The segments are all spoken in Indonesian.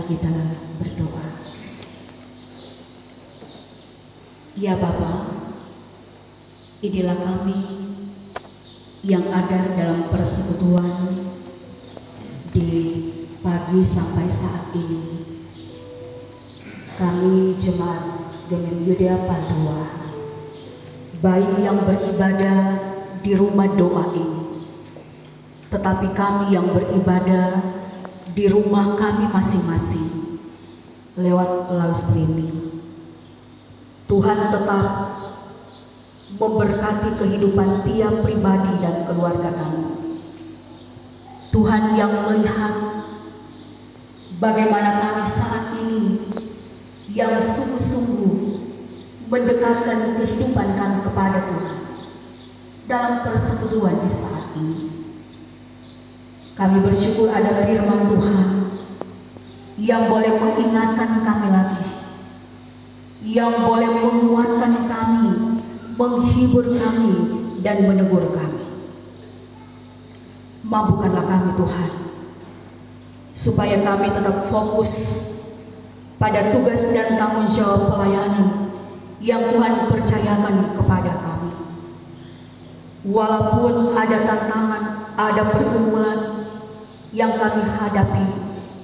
Mari kita berdoa. Ya Bapa, inilah kami yang ada dalam persekutuan di pagi sampai saat ini. Kami Jemaat Gemim Yudea Padua, baik yang beribadah di rumah doa ini, tetapi kami yang beribadah di rumah kami masing-masing lewat live streaming. Tuhan tetap memberkati kehidupan tiap pribadi dan keluarga kami. Tuhan yang melihat bagaimana kami saat ini yang sungguh-sungguh mendekatkan kehidupan kami kepada Tuhan dalam persekutuan di saat ini. Kami bersyukur ada firman Tuhan yang boleh mengingatkan kami lagi, yang boleh menguatkan kami, menghibur kami, dan menegur kami. Mampukanlah kami Tuhan, supaya kami tetap fokus pada tugas dan tanggung jawab pelayanan yang Tuhan percayakan kepada kami. Walaupun ada tantangan, ada pergumulan yang kami hadapi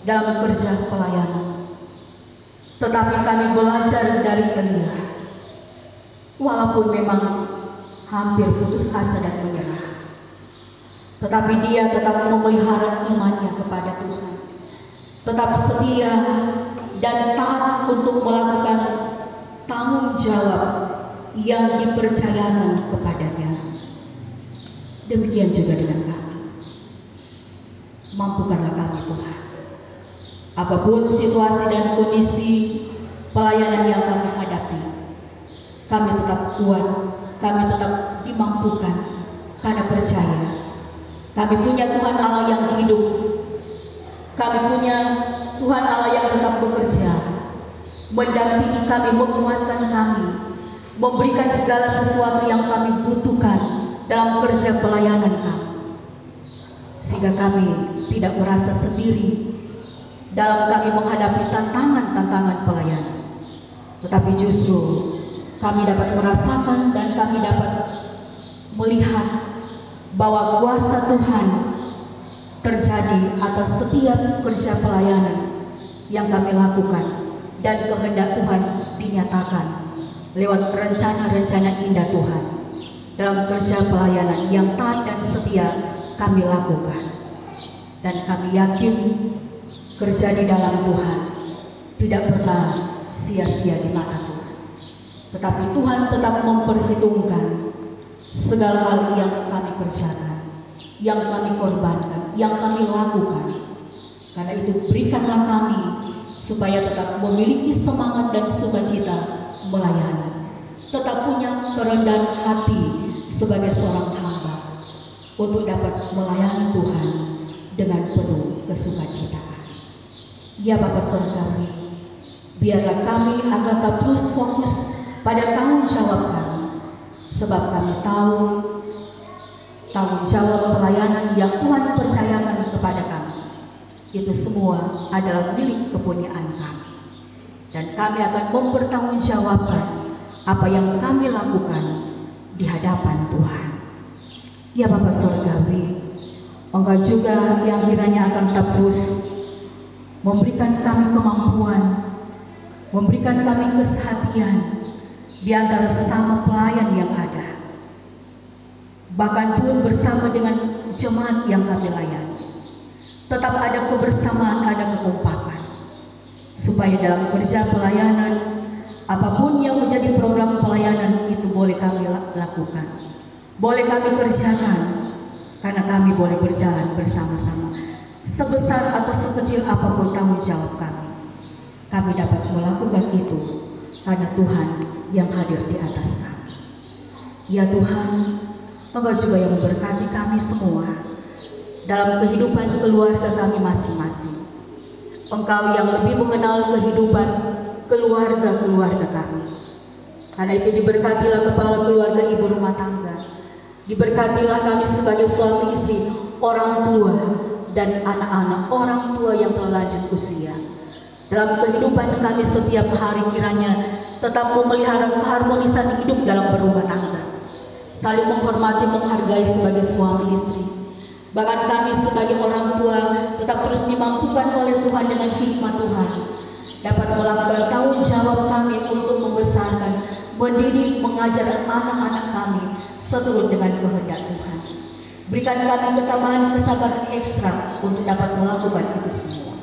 dalam kerja pelayanan, tetapi kami belajar dari Elia. Walaupun memang hampir putus asa dan menyerah, tetapi dia tetap memelihara imannya kepada Tuhan, tetap setia dan taat untuk melakukan tanggung jawab yang dipercayakan kepadanya. Demikian juga dengan kami. Mampukanlah kami Tuhan, apapun situasi dan kondisi pelayanan yang kami hadapi, kami tetap kuat, kami tetap dimampukan, karena percaya kami punya Tuhan Allah yang hidup. Kami punya Tuhan Allah yang tetap bekerja, mendampingi kami, menguatkan kami, memberikan segala sesuatu yang kami butuhkan dalam kerja pelayanan kami, sehingga kami tidak merasa sendiri dalam kami menghadapi tantangan-tantangan pelayanan, tetapi justru kami dapat merasakan dan kami dapat melihat bahwa kuasa Tuhan terjadi atas setiap kerja pelayanan yang kami lakukan, dan kehendak Tuhan dinyatakan lewat rencana-rencana indah Tuhan dalam kerja pelayanan yang taat dan setia kami lakukan. Dan kami yakin kerja di dalam Tuhan tidak pernah sia-sia di mata Tuhan, tetapi Tuhan tetap memperhitungkan segala hal yang kami kerjakan, yang kami korbankan, yang kami lakukan. Karena itu berikanlah kami supaya tetap memiliki semangat dan sukacita melayani, tetap punya kerendahan hati sebagai seorang hamba untuk dapat melayani Tuhan dengan penuh kesukacitaan. Ya Bapa Surgawi, biarlah kami akan tetap terus fokus pada tanggung jawab kami, sebab kami tahu tanggung jawab pelayanan yang Tuhan percayakan kepada kami itu semua adalah milik kepunyaan kami, dan kami akan mempertanggungjawabkan apa yang kami lakukan di hadapan Tuhan. Ya Bapa Surgawi, Engkau juga yang kiranya akan tetap terus memberikan kami kemampuan, memberikan kami kesehatian di antara sesama pelayan yang ada, bahkan pun bersama dengan jemaat yang kami layani. Tetap ada kebersamaan, ada kekompakan, supaya dalam kerja pelayanan, apapun yang menjadi program pelayanan itu boleh kami lakukan, boleh kami kerjakan, karena kami boleh berjalan bersama-sama. Sebesar atau sekecil apapun tanggung jawab kami dapat melakukan itu karena Tuhan yang hadir di atas kami. Ya Tuhan, Engkau juga yang memberkati kami semua dalam kehidupan keluarga kami masing-masing. Engkau yang lebih mengenal kehidupan keluarga-keluarga kami. Karena itu diberkatilah kepala keluarga ibu rumah tangga, diberkatilah kami sebagai suami istri, orang tua dan anak-anak, orang tua yang telah lanjut usia. dalam kehidupan kami setiap hari, kiranya tetap memelihara keharmonisan hidup dalam berumah tangga, saling menghormati, menghargai sebagai suami istri. Bahkan kami sebagai orang tua tetap terus dimampukan oleh Tuhan dengan hikmat Tuhan, dapat melakukan tanggung jawab kami untuk membesarkan, mendidik, mengajar anak-anak kami seturut dengan kehendak Tuhan. Berikan kami ketabahan, kesabaran ekstra untuk dapat melakukan itu semua.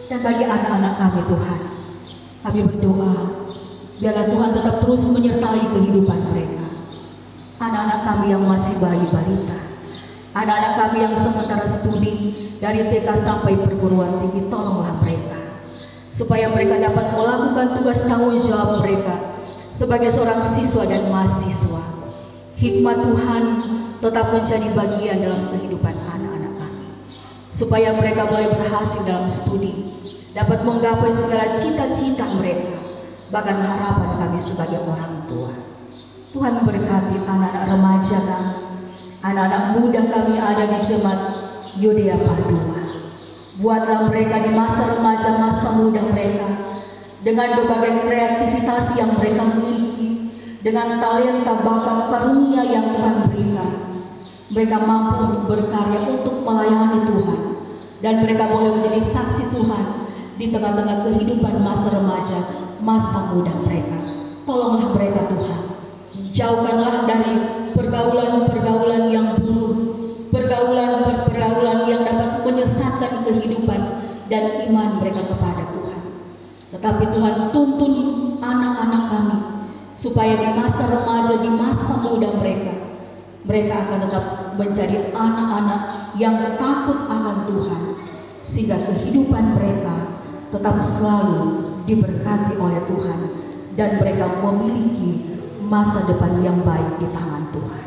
Dan bagi anak-anak kami Tuhan, kami berdoa, biarlah Tuhan tetap terus menyertai kehidupan mereka. Anak-anak kami yang masih bayi balita, anak-anak kami yang sementara studi dari TK sampai perguruan tinggi, tolonglah mereka, supaya mereka dapat melakukan tugas tanggung jawab mereka sebagai seorang siswa dan mahasiswa. Hikmat Tuhan tetap menjadi bagian dalam kehidupan anak-anak kami, supaya mereka boleh berhasil dalam studi, dapat menggapai segala cita-cita mereka, bahkan harapan kami sebagai orang tua. Tuhan berkati anak-anak remaja kami, anak-anak muda kami ada di jemaat Yudea Padua. Buatlah mereka di masa remaja, masa muda mereka, dengan berbagai kreativitas yang mereka miliki, dengan talenta, bakat, karunia yang Tuhan berikan, mereka mampu untuk berkarya, untuk melayani Tuhan, dan mereka boleh menjadi saksi Tuhan di tengah-tengah kehidupan masa remaja, masa muda mereka. Tolonglah mereka Tuhan, jauhkanlah dari pergaulan-pergaulan yang buruk, pergaulan yang dapat menyesatkan kehidupan dan iman mereka kepada Tuhan. Tetapi Tuhan, tuntun anak-anak kami supaya di masa remaja, di masa muda mereka akan tetap menjadi anak-anak yang takut akan Tuhan, sehingga kehidupan mereka tetap selalu diberkati oleh Tuhan dan mereka memiliki masa depan yang baik di tangan Tuhan.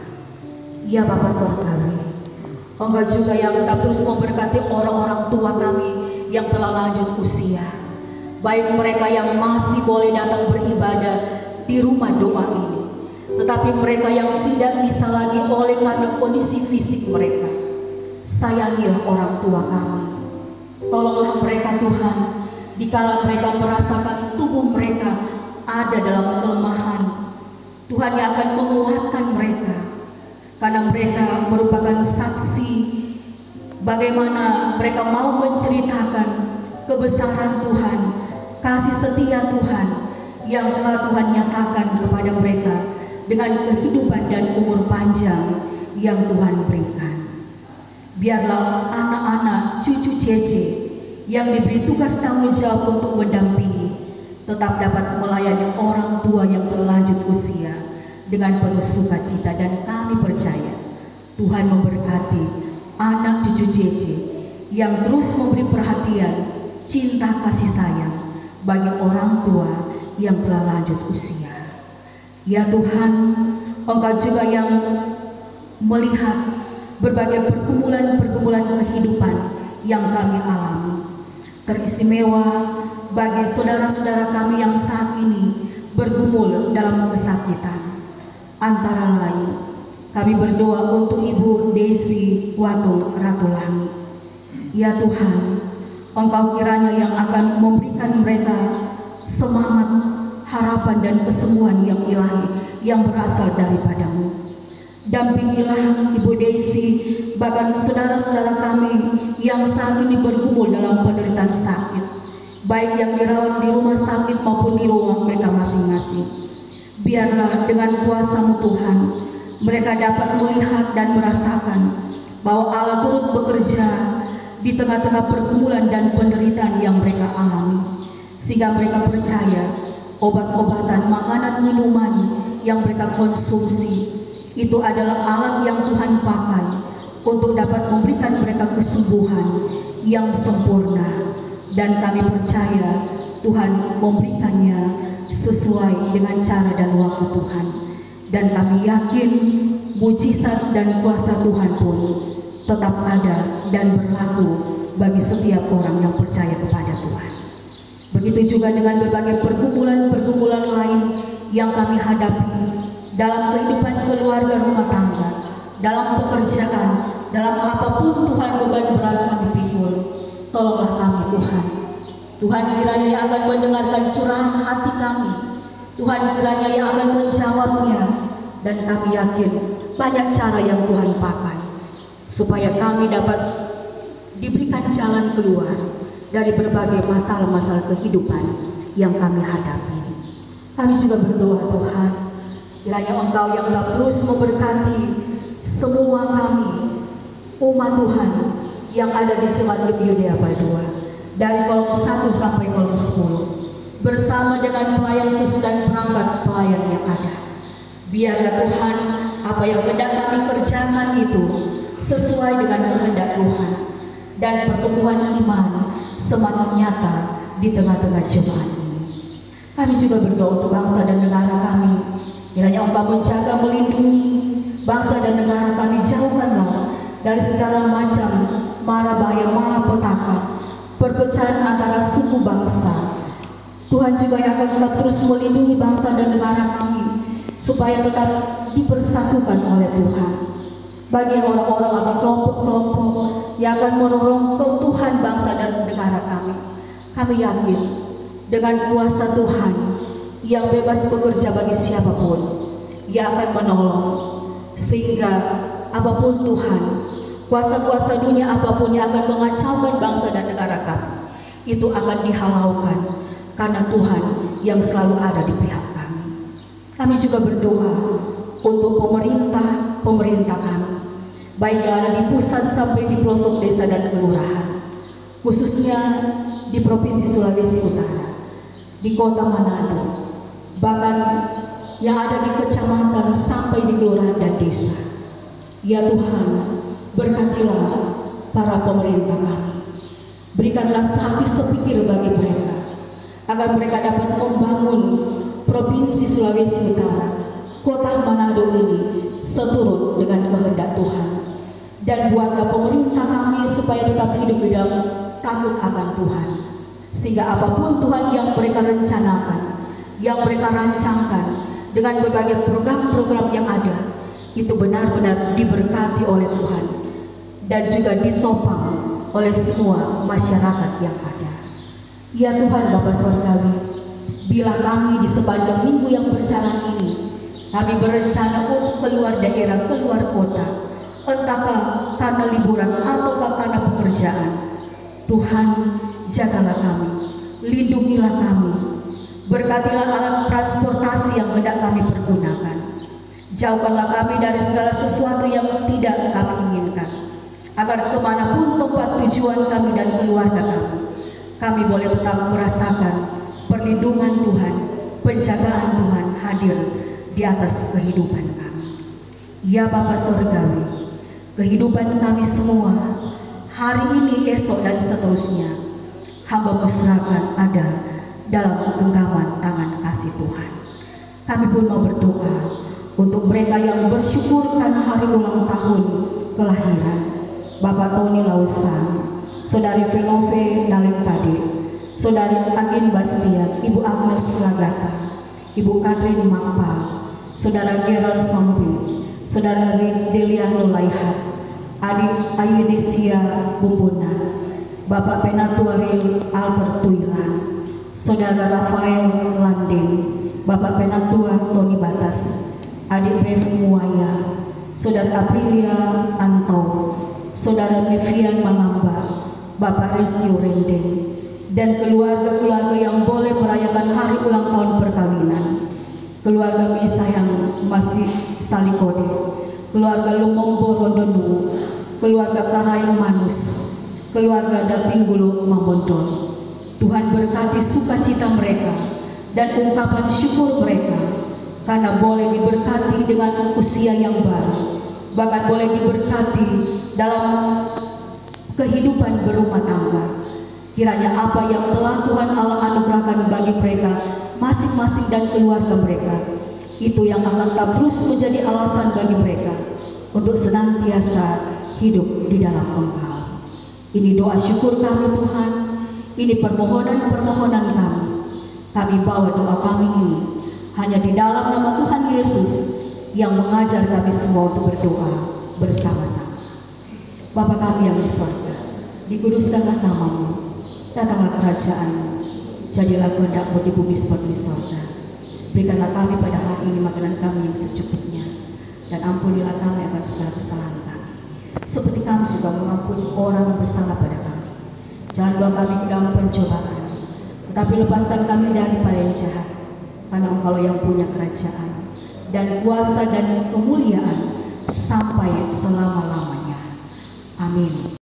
Ya Bapa Surgawi, Engkau juga yang tetap terus memberkati orang-orang tua kami yang telah lanjut usia, baik mereka yang masih boleh datang beribadah di rumah doa ini, tetapi mereka yang tidak bisa lagi oleh karena kondisi fisik mereka. Sayangilah orang tua kami, tolonglah mereka Tuhan, dikala mereka merasakan tubuh mereka ada dalam kelemahan. Tuhan yang akan menguatkan mereka, karena mereka merupakan saksi bagaimana mereka mau menceritakan kebesaran Tuhan, kasih setia Tuhan yang telah Tuhan nyatakan kepada mereka dengan kehidupan dan umur panjang yang Tuhan berikan. Biarlah anak-anak, cucu Cece yang diberi tugas tanggung jawab untuk mendampingi tetap dapat melayani orang tua yang terlanjut usia dengan penuh sukacita, dan kami percaya Tuhan memberkati anak cucu Cece yang terus memberi perhatian, cinta, kasih sayang bagi orang tua yang telah lanjut usia. Ya Tuhan, Engkau juga yang melihat berbagai pergumulan-pergumulan kehidupan yang kami alami, teristimewa bagi saudara-saudara kami yang saat ini bergumul dalam kesakitan. Antara lain, kami berdoa untuk Ibu Desi Watung Ratulangi. Ya Tuhan, Engkau kiranya yang akan memberikan mereka semangat, harapan dan kesembuhan yang ilahi yang berasal daripadamu. Dampingilah Ibu Desi, bahkan saudara-saudara kami yang saat ini bergumul dalam penderitaan sakit, baik yang dirawat di rumah sakit maupun di rumah mereka masing-masing. Biarlah dengan kuasa-Mu Tuhan, mereka dapat melihat dan merasakan bahwa Allah turut bekerja di tengah-tengah pergumulan dan penderitaan yang mereka alami, sehingga mereka percaya obat-obatan, makanan, minuman yang mereka konsumsi itu adalah alat yang Tuhan pakai untuk dapat memberikan mereka kesembuhan yang sempurna, dan kami percaya Tuhan memberikannya sesuai dengan cara dan waktu Tuhan, dan kami yakin mujizat dan kuasa Tuhan pun tetap ada dan berlaku bagi setiap orang yang percaya kepada Tuhan. Begitu juga dengan berbagai pergumulan-pergumulan lain yang kami hadapi dalam kehidupan keluarga, rumah tangga, dalam pekerjaan, dalam apapun Tuhan beban berat kami pikul. Tolonglah kami Tuhan, Tuhan kiranya yang akan mendengarkan curahan hati kami. Tuhan kiranya yang akan menjawabnya. Dan kami yakin banyak cara yang Tuhan pakai supaya kami dapat diberikan jalan keluar dari berbagai masalah-masalah kehidupan yang kami hadapi. Kami juga berdoa Tuhan, kiranya Engkau yang tetap terus memberkati semua kami, umat Tuhan yang ada di Jemaat Yudea Padua, dari kolom 1 sampai kolom 10, bersama dengan pelayan khusus dan perangkat pelayan yang ada. Biarlah Tuhan, apa yang hendak kami kerjakan itu sesuai dengan kehendak Tuhan, dan pertumbuhan iman semakin nyata di tengah-tengah jemaat ini. Kami juga berdoa untuk bangsa dan negara kami, kiranya Engkau menjaga, melindungi bangsa dan negara kami, jauhkanlah dari segala macam mara bahaya, malapetaka, perpecahan antara suku bangsa. Tuhan juga yang akan tetap terus melindungi bangsa dan negara kami supaya tetap dipersatukan oleh Tuhan. Bagi orang-orang atau kelompok-kelompok yang akan menolong keutuhan bangsa dan negara kami yakin dengan kuasa Tuhan yang bebas bekerja bagi siapapun, Ia akan menolong, sehingga apapun Tuhan, kuasa-kuasa dunia apapun yang akan mengacaukan bangsa dan negara kami, itu akan dihalaukan karena Tuhan yang selalu ada di pihak kami. Kami juga berdoa untuk pemerintah kami, baik yang ada di pusat sampai di pelosok desa dan kelurahan, khususnya di Provinsi Sulawesi Utara, di Kota Manado, bahkan yang ada di kecamatan sampai di kelurahan dan desa. Ya Tuhan, berkatilah para pemerintah kami, berikanlah hati sepikir bagi mereka, agar mereka dapat membangun Provinsi Sulawesi Utara, Kota Manado ini seturut dengan kehendak Tuhan. Dan buatlah pemerintah kami supaya tetap hidup di dalam takut akan Tuhan, sehingga apapun Tuhan yang mereka rencanakan, yang mereka rancangkan dengan berbagai program-program yang ada, itu benar-benar diberkati oleh Tuhan dan juga ditopang oleh semua masyarakat yang ada. Ya Tuhan Bapa Surgawi, bila kami di sepanjang minggu yang berjalan ini, kami berencana untuk keluar daerah, keluar kota, entahkah karena liburan ataukah karena pekerjaan, Tuhan jagalah kami, lindungilah kami, berkatilah alat transportasi yang hendak kami pergunakan, jauhkanlah kami dari segala sesuatu yang tidak kami inginkan, agar kemanapun tempat tujuan kami dan keluarga kami boleh tetap merasakan perlindungan Tuhan, penjagaan Tuhan hadir di atas kehidupan kami. Ya Bapa Surgawi, kehidupan kami semua hari ini, esok dan seterusnya, hamba serahkan ada dalam genggaman tangan kasih Tuhan. Kami pun mau berdoa untuk mereka yang bersyukur karena hari ulang tahun kelahiran Bapak Tony Lausan, Saudari Velove Nalem Tade, Saudari Agin Bastian, Ibu Agnes Lagata, Ibu Katrin Makpa, Saudara Gerald Sambi, Saudara Deliano Laihat, Adik Ayunesia Bumbuna, Bapak Penatuaril Albert Tuilan, Saudara Rafael Landing, Bapak Penatua Tony Batas, Adik Brev Muaya, Saudara Aprilia Anto, Saudara Nevian Mangamba, Bapak Rescue Rendeng, dan keluarga-keluarga yang boleh merayakan hari ulang tahun perkawinan, keluarga Misa yang masih Salikode, keluarga Lumombo Rondonu, keluarga Karayang Manus, keluarga Datinggulu Mambondol. Tuhan berkati sukacita mereka dan ungkapan syukur mereka, karena boleh diberkati dengan usia yang baru, bahkan boleh diberkati dalam kehidupan berumah tangga. Kiranya apa yang telah Tuhan Allah anugerahkan bagi mereka masing-masing dan keluarga mereka, itu yang akan tetap terus menjadi alasan bagi mereka untuk senantiasa hidup di dalam Engkau. Ini doa syukur kami Tuhan, ini permohonan-permohonan kami. Kami bawa doa kami ini hanya di dalam nama Tuhan Yesus yang mengajar kami semua untuk berdoa bersama-sama. Bapa kami yang di surga, dikuduskanlah nama-Mu, Datanglah kerajaan-Mu, jadilah kehendak-Mu di bumi seperti di sorga. Berikanlah kami pada hari ini makanan kami yang secukupnya, dan ampunilah kami akan segala kesalahan kami, seperti kami juga mengampuni orang yang bersalah pada kami. Jangan bawa kami ke dalam pencobaan, tetapi lepaskan kami daripada yang jahat, karena Engkau yang punya kerajaan dan kuasa dan kemuliaan sampai selama-lamanya. Amin.